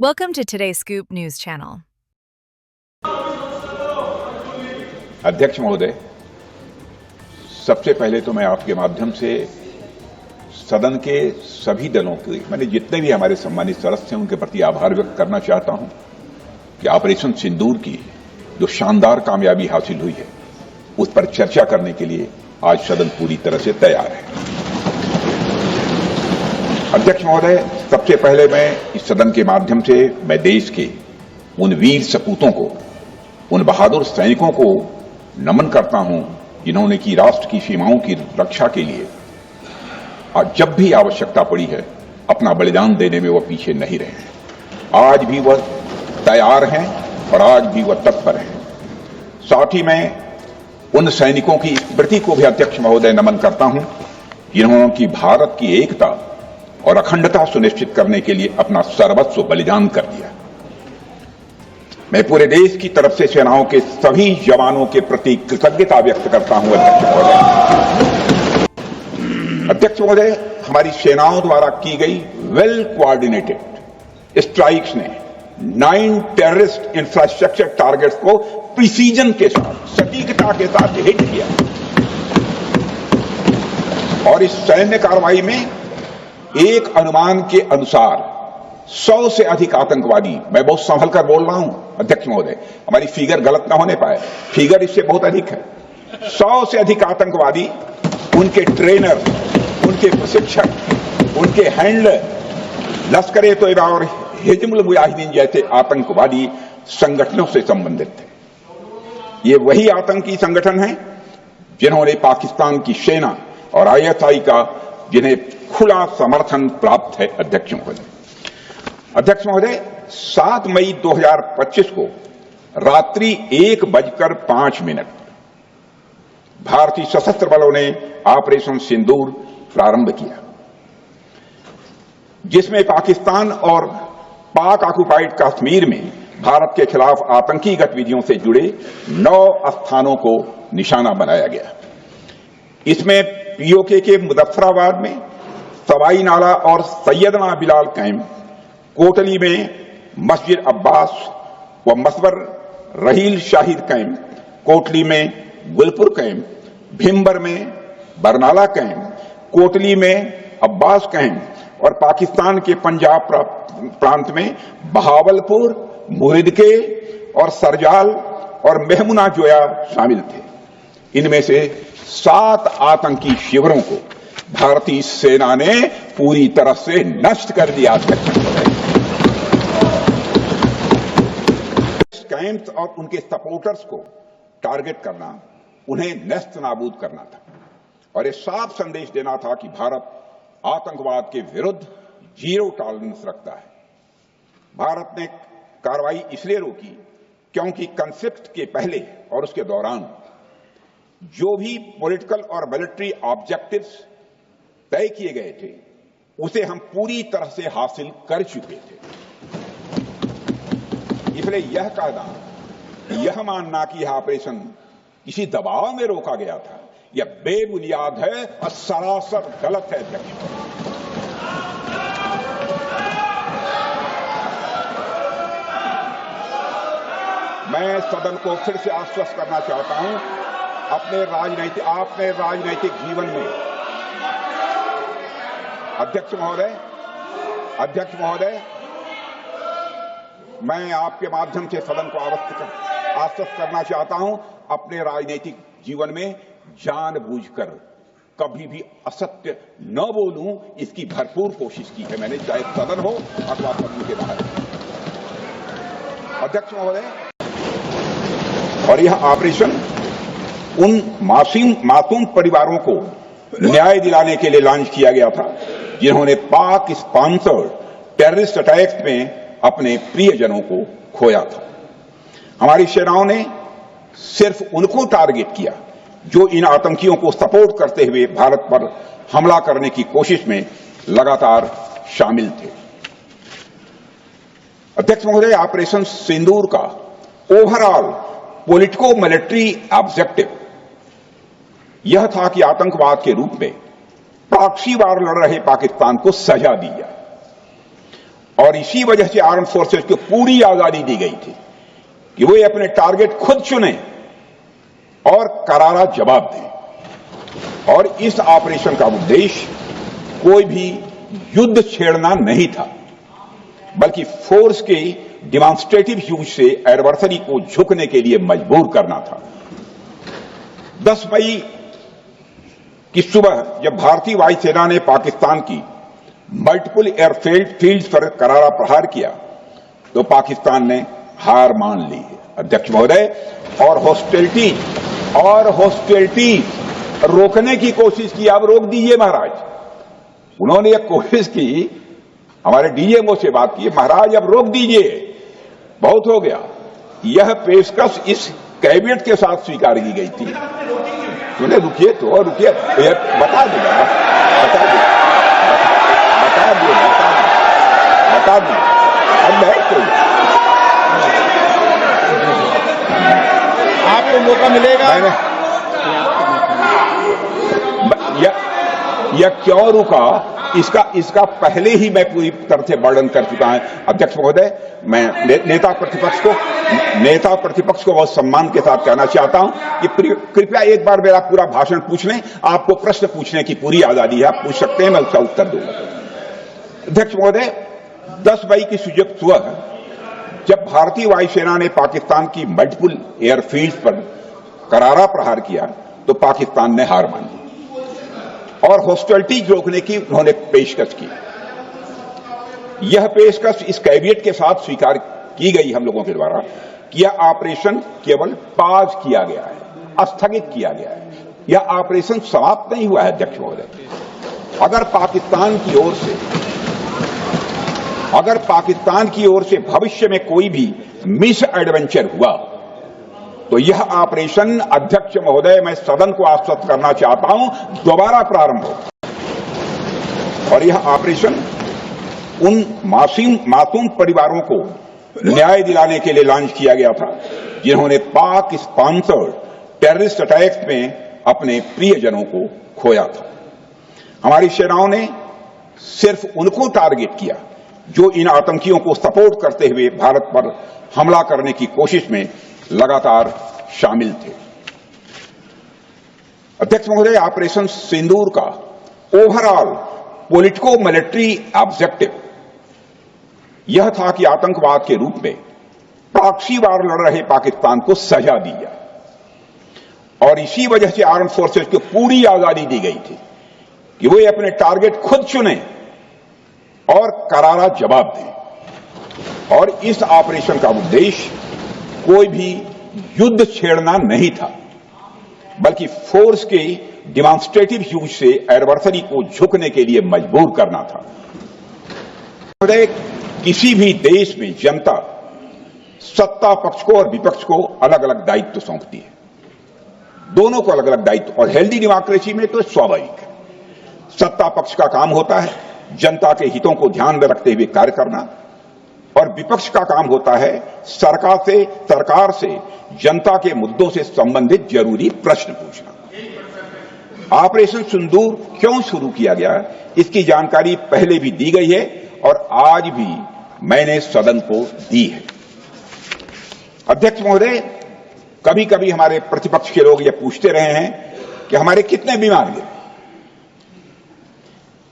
Welcome to today's Scoop News Channel. अध्यक्ष महोदय, सबसे पहले तो मैं आपके माध्यम से सदन के सभी दलों के मैंने जितने भी हमारे सम्मानित सदस्य हैं उनके प्रति आभार व्यक्त करना चाहता हूं कि ऑपरेशन सिंदूर की जो शानदार कामयाबी हासिल हुई है उस पर चर्चा करने के लिए आज सदन पूरी तरह से तैयार है। अध्यक्ष महोदय, सबसे पहले मैं इस सदन के माध्यम से मैं देश के उन वीर सपूतों को, उन बहादुर सैनिकों को नमन करता हूं जिन्होंने की राष्ट्र की सीमाओं की रक्षा के लिए और जब भी आवश्यकता पड़ी है अपना बलिदान देने में वह पीछे नहीं रहे। आज भी वह तैयार हैं और आज भी वह तत्पर हैं। साथ ही मैं उन सैनिकों की स्मृति को भी अध्यक्ष महोदय नमन करता हूं जिन्होंने की भारत की एकता और अखंडता सुनिश्चित करने के लिए अपना सर्वस्व बलिदान कर दिया। मैं पूरे देश की तरफ से सेनाओं के सभी जवानों के प्रति कृतज्ञता व्यक्त करता हूं। अध्यक्ष महोदय, हमारी सेनाओं द्वारा की गई वेल कोऑर्डिनेटेड स्ट्राइक्स ने 9 टेररिस्ट इंफ्रास्ट्रक्चर टारगेट्स को प्रिसीजन के साथ, सटीकता के साथ हिट किया और इस सैन्य कार्रवाई में एक अनुमान के अनुसार 100 से अधिक आतंकवादी, मैं बहुत संभल कर बोल रहा हूं अध्यक्ष महोदय, हमारी फिगर गलत ना होने पाए, फिगर इससे बहुत अधिक है। 100 से अधिक आतंकवादी, उनके ट्रेनर, उनके प्रशिक्षक, उनके हैंडलर, लश्कर-ए तोयबा और हिजबुल मुजाहिदीन जैसे आतंकवादी संगठनों से संबंधित थे। ये वही आतंकी संगठन हैं जिन्होंने पाकिस्तान की सेना और आईएसआई का जिन्हें खुला समर्थन प्राप्त है। अध्यक्ष महोदय, 7 मई 2025 को रात्रि 1:05 भारतीय सशस्त्र बलों ने ऑपरेशन सिंदूर प्रारंभ किया, जिसमें पाकिस्तान और पाक ऑक्युपाइड कश्मीर में भारत के खिलाफ आतंकी गतिविधियों से जुड़े 9 स्थानों को निशाना बनाया गया। इसमें पीओके के मुजफ्फराबाद में सवाई नाला और सैयदना बिलाल कैंप, कोटली में मस्जिद अब्बास व मसवर रहील शाहिद कैंप, कोटली में गुलपुर कैंप, भिम्बर में बरनाला कैंप, कोटली में अब्बास कैंप और पाकिस्तान के पंजाब प्रांत में बहावलपुर, मुहिदके और सरजाल और मेहमुना जोया शामिल थे। इनमें से 7 आतंकी शिविरों को भारतीय सेना ने पूरी तरह से नष्ट कर दिया। कैंप्स और उनके सपोर्टर्स को टारगेट करना, उन्हें नष्ट नाबूद करना था और ये साफ संदेश देना था कि भारत आतंकवाद के विरुद्ध 0 टॉलरेंस रखता है। भारत ने कार्रवाई इसलिए रोकी क्योंकि कॉन्फ्लिक्ट के पहले और उसके दौरान जो भी पॉलिटिकल और मिलिट्री ऑब्जेक्टिव्स तय किए गए थे उसे हम पूरी तरह से हासिल कर चुके थे। इसलिए यह कहना, यह मानना कि यह ऑपरेशन किसी दबाव में रोका गया था, यह बेबुनियाद है और सरासर गलत है। मैं सदन को फिर से आश्वस्त करना चाहता हूं, आपने राजनैतिक जीवन में अध्यक्ष महोदय, मैं आपके माध्यम से सदन को आश्वस्त करना चाहता हूं, अपने राजनीतिक जीवन में जानबूझकर कभी भी असत्य न बोलूं, इसकी भरपूर कोशिश की है मैंने, चाहे सदन हो अथवा सदन के बाहर। अध्यक्ष महोदय, और यह ऑपरेशन उन मासूम परिवारों को न्याय दिलाने के लिए लॉन्च किया गया था जिन्होंने पाक स्पॉन्सर्ड टेररिस्ट अटैक्स में अपने प्रियजनों को खोया था। हमारी सेनाओं ने सिर्फ उनको टारगेट किया जो इन आतंकियों को सपोर्ट करते हुए भारत पर हमला करने की कोशिश में लगातार शामिल थे। अध्यक्ष महोदय, ऑपरेशन सिंदूर का ओवरऑल पॉलिटिको मिलिट्री ऑब्जेक्टिव यह था कि आतंकवाद के रूप में प्रॉक्सी वार लड़ रहे पाकिस्तान को सजा दी जाए और इसी वजह से आर्म फोर्सेस को पूरी आजादी दी गई थी कि वे अपने टारगेट खुद चुने और करारा जवाब दें। और इस ऑपरेशन का उद्देश्य कोई भी युद्ध छेड़ना नहीं था, बल्कि फोर्स के डिमॉन्स्ट्रेटिव यूज से एडवर्सरी को झुकने के लिए मजबूर करना था। 10 मई की सुबह जब भारतीय वायुसेना ने पाकिस्तान की मल्टीपल एयरफील्ड पर करारा प्रहार किया तो पाकिस्तान ने हार मान ली है अध्यक्ष महोदय, और हॉस्टिलिटी रोकने की कोशिश की। आप रोक दीजिए महाराज। उन्होंने एक कोशिश की, हमारे डीएमओ से बात की, महाराज अब रोक दीजिए, बहुत हो गया। यह पेशकश इस कैबिनेट के साथ स्वीकार की गई थी। उन्हें रुकिए तो रुकिए, बता दूंगा, अब आपको मौका मिलेगा। यह क्यों रुका, इसका पहले ही मैं पूरी तरह से वर्णन कर चुका हूं अध्यक्ष महोदय। मैं नेता प्रतिपक्ष को बहुत सम्मान के साथ कहना चाहता हूं कि कृपया एक बार मेरा पूरा भाषण पूछ लें। आपको प्रश्न पूछने की पूरी आजादी है, आप पूछ सकते हैं, मैं उसका उत्तर दूंगा। अध्यक्ष महोदय, 10 मई की सुबह जब भारतीय वायुसेना ने पाकिस्तान की मल्टीपल एयरफील्ड पर करारा प्रहार किया तो पाकिस्तान ने हार मान ली और हॉस्टिलिटी रोकने की उन्होंने पेशकश की। यह पेशकश इस कैबिनेट के साथ स्वीकार की गई हम लोगों के द्वारा कि यह ऑपरेशन केवल पाज किया गया है, स्थगित किया गया है। यह ऑपरेशन समाप्त नहीं हुआ है अध्यक्ष महोदय। अगर पाकिस्तान की ओर से भविष्य में कोई भी मिस एडवेंचर हुआ तो यह ऑपरेशन अध्यक्ष महोदय, मैं सदन को आश्वस्त करना चाहता हूं, दोबारा प्रारंभ हो। और यह ऑपरेशन उन मासूम परिवारों को न्याय दिलाने के लिए लॉन्च किया गया था जिन्होंने पाक स्पॉन्सर्ड टेररिस्ट अटैक्स में अपने प्रियजनों को खोया था। हमारी सेनाओं ने सिर्फ उनको टारगेट किया जो इन आतंकियों को सपोर्ट करते हुए भारत पर हमला करने की कोशिश में लगातार शामिल थे। अध्यक्ष महोदय, ऑपरेशन सिंदूर का ओवरऑल पॉलिटिको मिलिट्री ऑब्जेक्टिव यह था कि आतंकवाद के रूप में प्रॉक्सी वार लड़ रहे पाकिस्तान को सजा दी जाए। और इसी वजह से आर्म फोर्सेस को पूरी आजादी दी गई थी कि वे अपने टारगेट खुद चुने और करारा जवाब दें। और इस ऑपरेशन का उद्देश्य कोई भी युद्ध छेड़ना नहीं था, बल्कि फोर्स के डिमॉन्स्ट्रेटिव यूज से एडवर्सरी को झुकने के लिए मजबूर करना था। किसी भी देश में जनता सत्ता पक्ष को और विपक्ष को अलग अलग दायित्व सौंपती है, दोनों को अलग अलग दायित्व। और हेल्दी डेमोक्रेसी में तो स्वाभाविक है, सत्ता पक्ष का काम होता है जनता के हितों को ध्यान में रखते हुए कार्य करना, और विपक्ष का काम होता है सरकार से जनता के मुद्दों से संबंधित जरूरी प्रश्न पूछना। ऑपरेशन सिंदूर क्यों शुरू किया गया, इसकी जानकारी पहले भी दी गई है और आज भी मैंने सदन को दी है। अध्यक्ष महोदय, कभी कभी हमारे प्रतिपक्ष के लोग ये पूछते रहे हैं कि हमारे कितने विमान गिरे।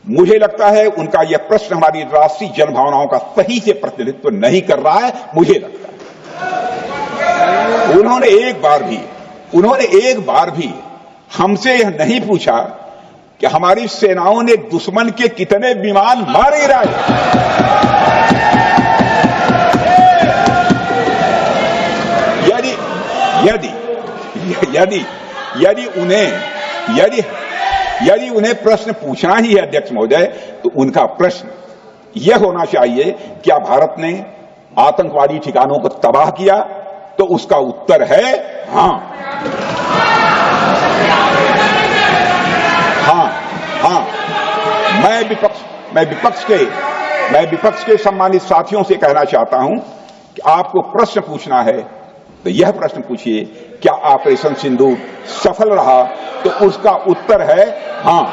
मुझे लगता है उनका यह प्रश्न हमारी राष्ट्रीय जनभावनाओं का सही से प्रतिनिधित्व नहीं कर रहा है। मुझे लगता है उन्होंने एक बार भी हमसे यह नहीं पूछा कि हमारी सेनाओं ने दुश्मन के कितने विमान मार गिराए। यदि उन्हें प्रश्न पूछना ही है अध्यक्ष महोदय, तो उनका प्रश्न यह होना चाहिए, क्या भारत ने आतंकवादी ठिकानों को तबाह किया? तो उसका उत्तर है हां। मैं विपक्ष के सम्मानित साथियों से कहना चाहता हूं कि आपको प्रश्न पूछना है तो यह प्रश्न पूछिए, क्या ऑपरेशन सिंदूर सफल रहा? तो उसका उत्तर है हां।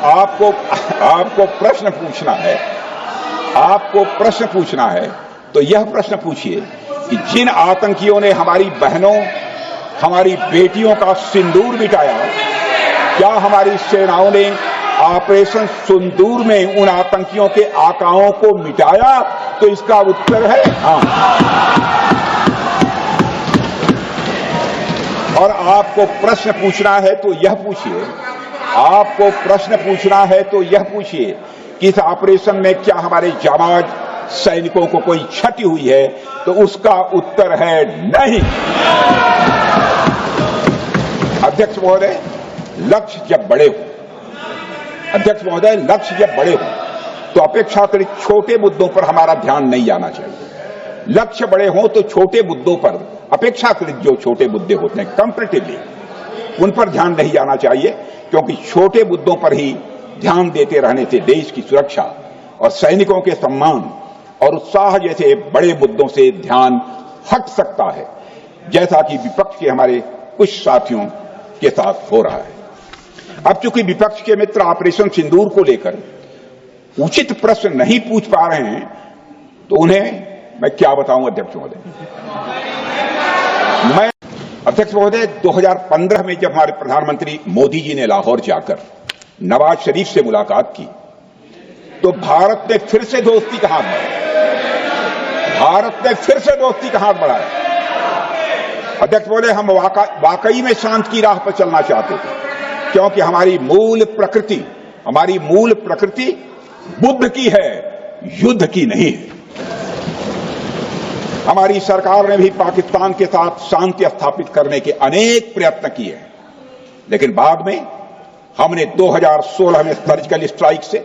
आपको प्रश्न पूछना है तो यह प्रश्न पूछिए कि जिन आतंकियों ने हमारी बहनों, हमारी बेटियों का सिंदूर मिटाया, क्या हमारी सेनाओं ने ऑपरेशन सिंदूर में उन आतंकियों के आकाओं को मिटाया? तो इसका उत्तर है हाँ। और आपको प्रश्न पूछना है तो यह पूछिए कि इस ऑपरेशन में क्या हमारे जाबाज सैनिकों को कोई क्षति हुई है? तो उसका उत्तर है नहीं। अध्यक्ष महोदय, लक्ष्य जब बड़े हो तो अपेक्षाकृत छोटे मुद्दों पर हमारा ध्यान नहीं जाना चाहिए। लक्ष्य बड़े हो तो छोटे मुद्दों पर, अपेक्षाकृत जो छोटे मुद्दे होते हैं कंपैरेटिवली, उन पर ध्यान नहीं जाना चाहिए, क्योंकि छोटे मुद्दों पर ही ध्यान देते रहने से देश की सुरक्षा और सैनिकों के सम्मान और उत्साह जैसे बड़े मुद्दों से ध्यान हट सकता है, जैसा कि विपक्ष के हमारे कुछ साथियों के साथ हो रहा है। अब चूंकि विपक्ष के मित्र ऑपरेशन सिंदूर को लेकर उचित प्रश्न नहीं पूछ पा रहे हैं, तो उन्हें मैं क्या बताऊं अध्यक्ष महोदय। अध्यक्ष महोदय, 2015 में जब हमारे प्रधानमंत्री मोदी जी ने लाहौर जाकर नवाज शरीफ से मुलाकात की, तो भारत ने फिर से दोस्ती का हाथ बढ़ाया। अध्यक्ष महोदय, हम वाकई में शांति की राह पर चलना चाहते थे, क्योंकि हमारी मूल प्रकृति बुद्ध की है, युद्ध की नहीं है। हमारी सरकार ने भी पाकिस्तान के साथ शांति स्थापित करने के अनेक प्रयत्न किए हैं, लेकिन बाद में हमने 2016 में सर्जिकल स्ट्राइक से,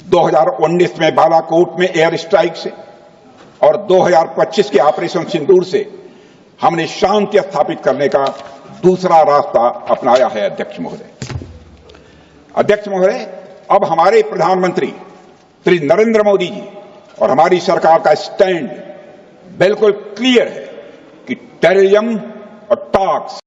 2019 में बालाकोट में एयर स्ट्राइक से और 2025 के ऑपरेशन सिंदूर से हमने शांति स्थापित करने का दूसरा रास्ता अपनाया है। अध्यक्ष महोदय, अब हमारे प्रधानमंत्री श्री नरेंद्र मोदी जी और हमारी सरकार का स्टैंड बिल्कुल क्लियर है कि टेररिज्म और टॉक्स